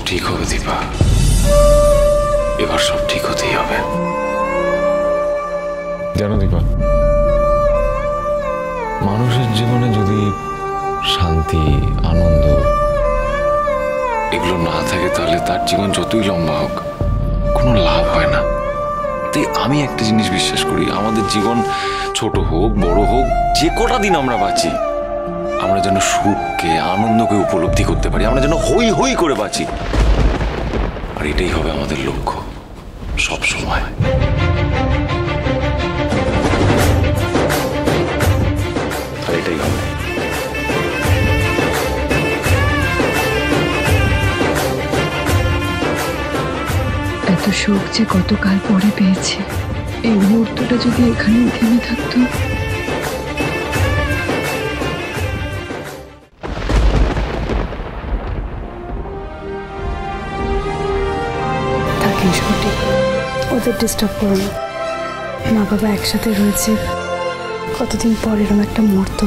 ঠিক হবে দীপা, এবার সব ঠিক হতেই হবে। জানো দীপা, মানুষের জীবনে যদি শান্তি, আনন্দ এগুলো না থাকে তাহলে তার জীবন যতই লম্বা হোক কোনো লাভ হয় না। তাই আমি একটা জিনিস বিশ্বাস করি, আমাদের জীবন ছোট হোক বড় হোক, যে কটা দিন আমরা বাঁচি আমরা যেন সুখকে, আনন্দকে উপলব্ধি করতে পারি, আমরা যেন হই হই করে বাঁচি। আর এটাই হবে আমাদের লক্ষ্য সব সময়। আর এটাই হবে। এত সুখ যে কতকাল পরে পেয়েছি, এই মুহূর্তটা যদি এখানেই থেমে থাকতো। থাকিস ঘটি, ওদের ডিস্টার্ব করো না। মা বাবা একসাথে রয়েছে, কতদিন পর এরকম একটা মুহূর্ত।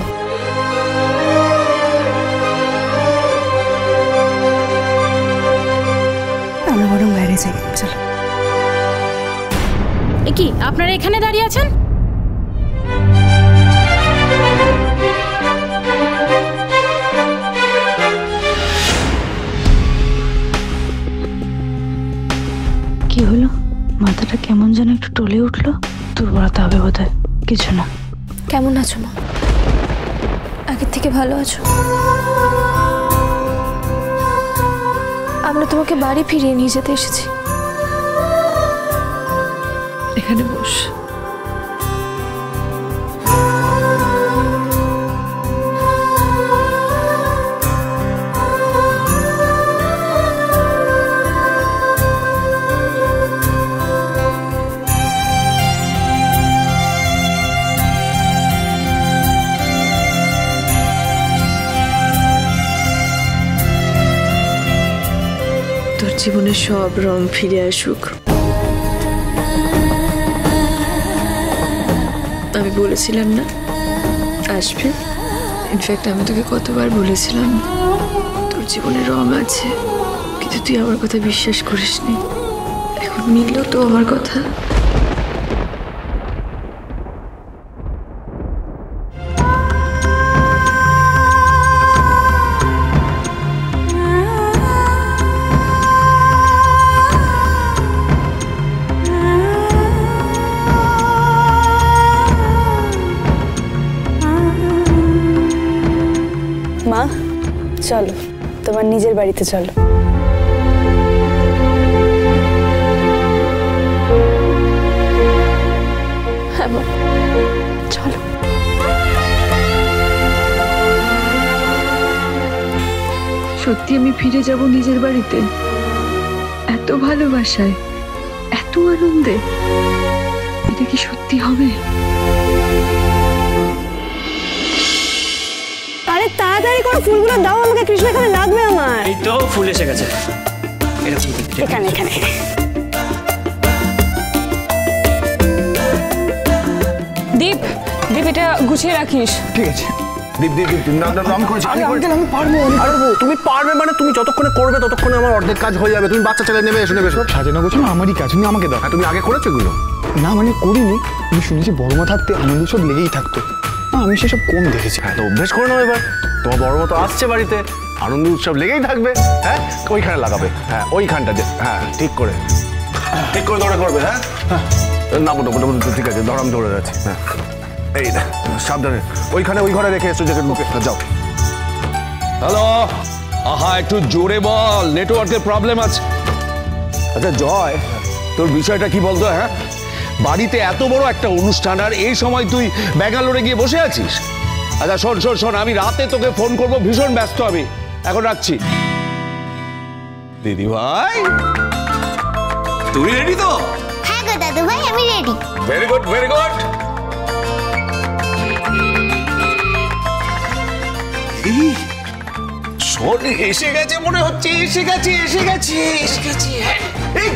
আমরা বরং বাইরে যাই, চলো। কি আপনারা এখানে দাঁড়িয়ে আছেন? কি হলো? মাথাটা কেমন যেন একটু টলে উঠলো। দুর্বলতা হবে বোধহয়, কিছু না। কেমন আছো মা? আগের থেকে ভালো আছো? আমরা তোমাকে বাড়ি ফিরিয়ে নিয়ে যেতে এসেছি। এখানে বস। তোর জীবনে সব রং ফিরে আসুক। আমি বলেছিলাম না আসবে। ইনফ্যাক্ট আমি তোকে কতবার বলেছিলাম তোর জীবনে রং আছে, কিন্তু তুই আমার কথা বিশ্বাস করিসনি। এখন মিলল তো আমার কথা। মা চলো, তোমার নিজের বাড়িতে চলো। হ্যাঁ মা, চলো। সত্যি আমি ফিরে যাব নিজের বাড়িতে, এত ভালোবাসায়, এত আনন্দে। এটা কি সত্যি হবে? আরে তাড়াতাড়ি করে ফুলগুলো দাও আমাকে, কৃষ্ণ এখানে লাগবে আমার। এই তো ফুল এসে গেছে। এখানে এখানে। দীপ, দীপ এটা গুছিয়ে রাখিস। ঠিক আছে। দীপ দীপ দীপ না না আমি করেছি, আমি পারবো। আরে তুমি পারবে মানে তুমি যতক্ষণে করবে ততক্ষণে আমার অর্ধেক কাজ হয়ে যাবে। তুমি বাচ্চা ছেলে নেবে, এসে নেবে। সব সাজানো গোছানো আমারই কাজ, তুমি আমাকে দাও। তুমি আগে করেছো এগুলো? না মানে করিনি, আমি শুনেছি বড় মা থাকতে আনন্দ সব লেগেই থাকতো। আমি সেসব কম দেখেছি। হ্যাঁ তো অভ্যেস করে নাও এবার। তোমার বড় মা তো আসছে বাড়িতে, আনন্দ উৎসব লেগেই থাকবে। হ্যাঁ ওইখানে লাগাবে, হ্যাঁ ওইখানটাতে। হ্যাঁ ঠিক করে ধরে করবে। হ্যাঁ না মোটামুটি ঠিক আছে, ধরাম ধরে যাচ্ছে। হ্যাঁ এই না, সাবধানে ওইখানে ওই ঘরে রেখে এসো, যেখানে মুখে যাও। হ্যালো, আহা একটু জোরে বল, নেটওয়ার্কের প্রবলেম আছে। আচ্ছা জয়, তোর বিষয়টা কি বলতো? হ্যাঁ বাড়িতে এত বড় একটা অনুষ্ঠান আর এই সময় তুই ব্যাঙ্গালোরে গিয়ে বসে আছিস? আচ্ছা শোন শোন শোন, আমি রাতে তোকে ফোন করবো, ভীষণ ব্যস্ত আমি, এখন রাখছি। দিদি ভাই তুই রেডি তো? হ্যাঁ গো দাদু ভাই, আমি ready. Very good very good. শোন এসে গেছে মনে হচ্ছে, এসে গেছে এসে গেছে এসে গেছে। এই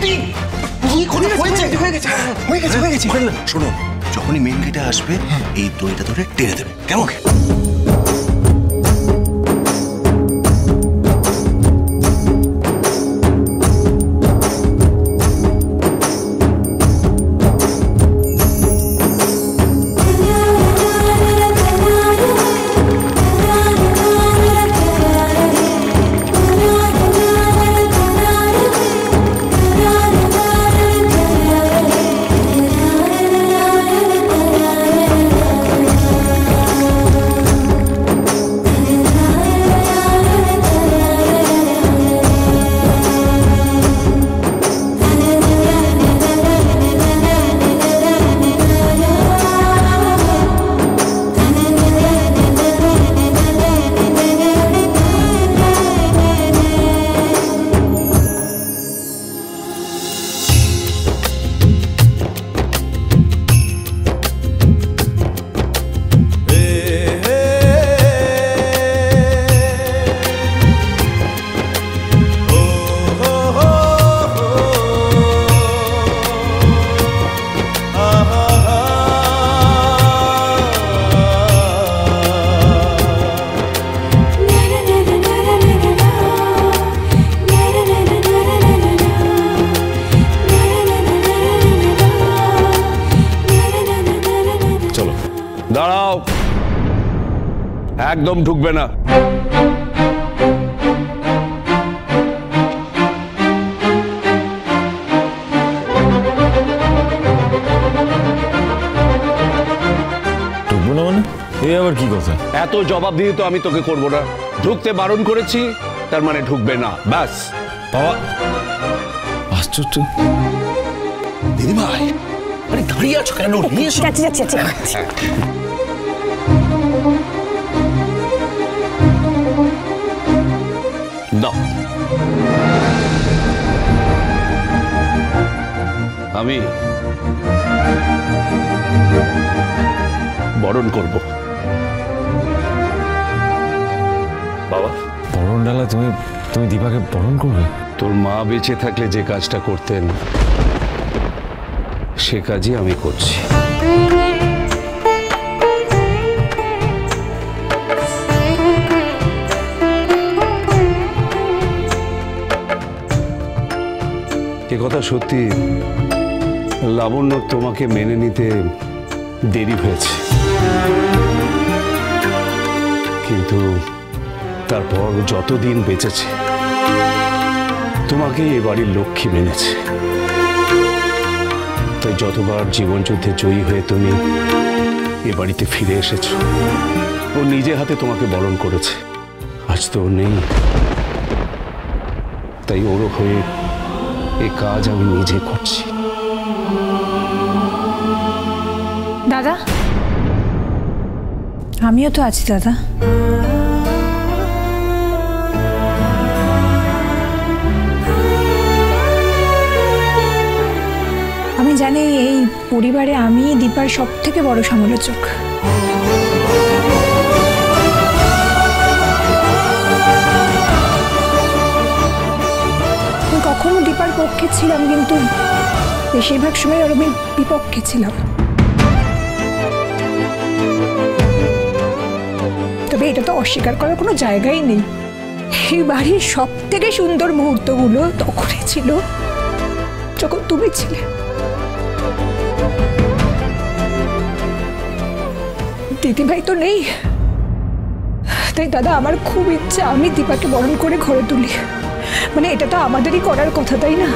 হয়ে গেছে। শোনো, যখনই মেন গেটে আসবে এই দইটা ধরে টেনে দেবে, কেমন? একদম ঢুকবে না। ঢুকবো না মানে? এই আবার কি কথা? এত জবাব দিয়ে তো আমি তোকে করবো না। ঢুকতে বারণ করেছি, তার মানে ঢুকবে না, ব্যাস। বাবা, আশ্চর্য। দিদি ভাই, আরে দাঁড়িয়ে আছো কেন? নিয়ে এসো। যাচ্ছি। দাও। আমি বরণ করব। বাবা, বরণ ডালা তুমি দীপাকে বরণ করবে? তোর মা বেঁচে থাকলে যে কাজটা করতেন সে কাজই আমি করছি। এ কথা সত্যি, লাবণ্য তোমাকে মেনে নিতে দেরি হয়েছে, কিন্তু তারপর যতদিন বেঁচেছে তোমাকে এ বাড়ির লক্ষ্মী মেনেছে। তাই যতবার জীবনযুদ্ধে জয়ী হয়ে তুমি এ বাড়িতে ফিরে এসেছো, ও নিজে হাতে তোমাকে বরণ করেছে। আজ তো ও নেই, তাই ওর হয়ে এই কাজ আমি নিজে করছি। দাদা, আমিও তো আছি দাদা। আমি জানি এই পরিবারে আমি দীপার সব থেকে বড় সমালোচক। আমি কখনো দীপার পক্ষে ছিলাম, কিন্তু বেশিরভাগ সময় ওর আমি বিপক্ষে ছিলাম। তবে এটা তো অস্বীকার করার কোনো জায়গাই নেই। এই বাড়ির সব থেকে সুন্দর মুহূর্তগুলো তখনই ছিল যখন তুমি ছিলে। দিদিভাই তো নেই, তাই দাদা আমার খুব ইচ্ছা আমি দীপাকে বরণ করে ঘরে তুলি। মানে এটা তো আমাদেরই করার কথা, তাই না?